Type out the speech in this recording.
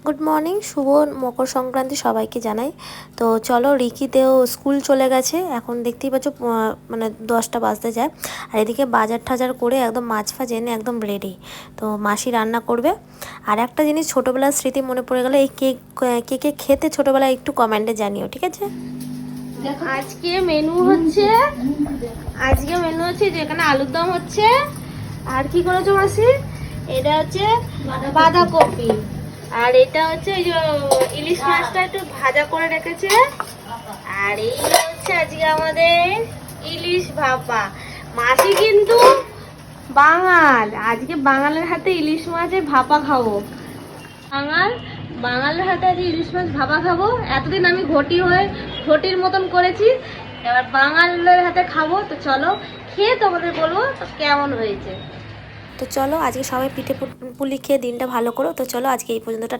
Good morning, শুভ মকর সংক্রান্তি সবাইকে জানাই। তো চলো, রিকিতেও স্কুল চলে গেছে, এখন দেখতেই পাচ্ছ মানে 10টা বাজতে যায়। আর এদিকে বাজার টাজার করে একদম মাছ ফাছ এনে একদম রেডি। তো মাসি রান্না করবে। আর একটা জিনিস ছোটোবেলার স্মৃতি মনে পড়ে গেলো, এই কেকে খেতে ছোটোবেলায় একটু কমেন্টে জানিও, ঠিক আছে? আজকে মেনু হচ্ছে যেখানে আলুর দম হচ্ছে। আর কি করেছো মাসি? এটা হচ্ছে বাঁধাকপি, আর এটা হচ্ছে ওই যে ইলিশ মাছটা একটু ভাজা করে রেখেছে। আর এই হচ্ছে আজকে আমাদের ইলিশ ভাপা। মাসি কিন্তু বাঙাল, আজকে বাঙালের হাতে ইলিশ মাছের ভাপা খাবো। বাঙালের হাতে আজকে ইলিশ মাছ ভাপা খাবো। এতদিন আমি ঘটির মতন করেছি, এবার বাঙালের হাতে খাবো। তো চলো খেয়ে তোমাদের বলবো তো কেমন হয়েছে। তো চলো, আজকে সবাই পিঠে পুলি খেয়ে দিনটা ভালো করো। তো চলো, আজকে এই পর্যন্ত।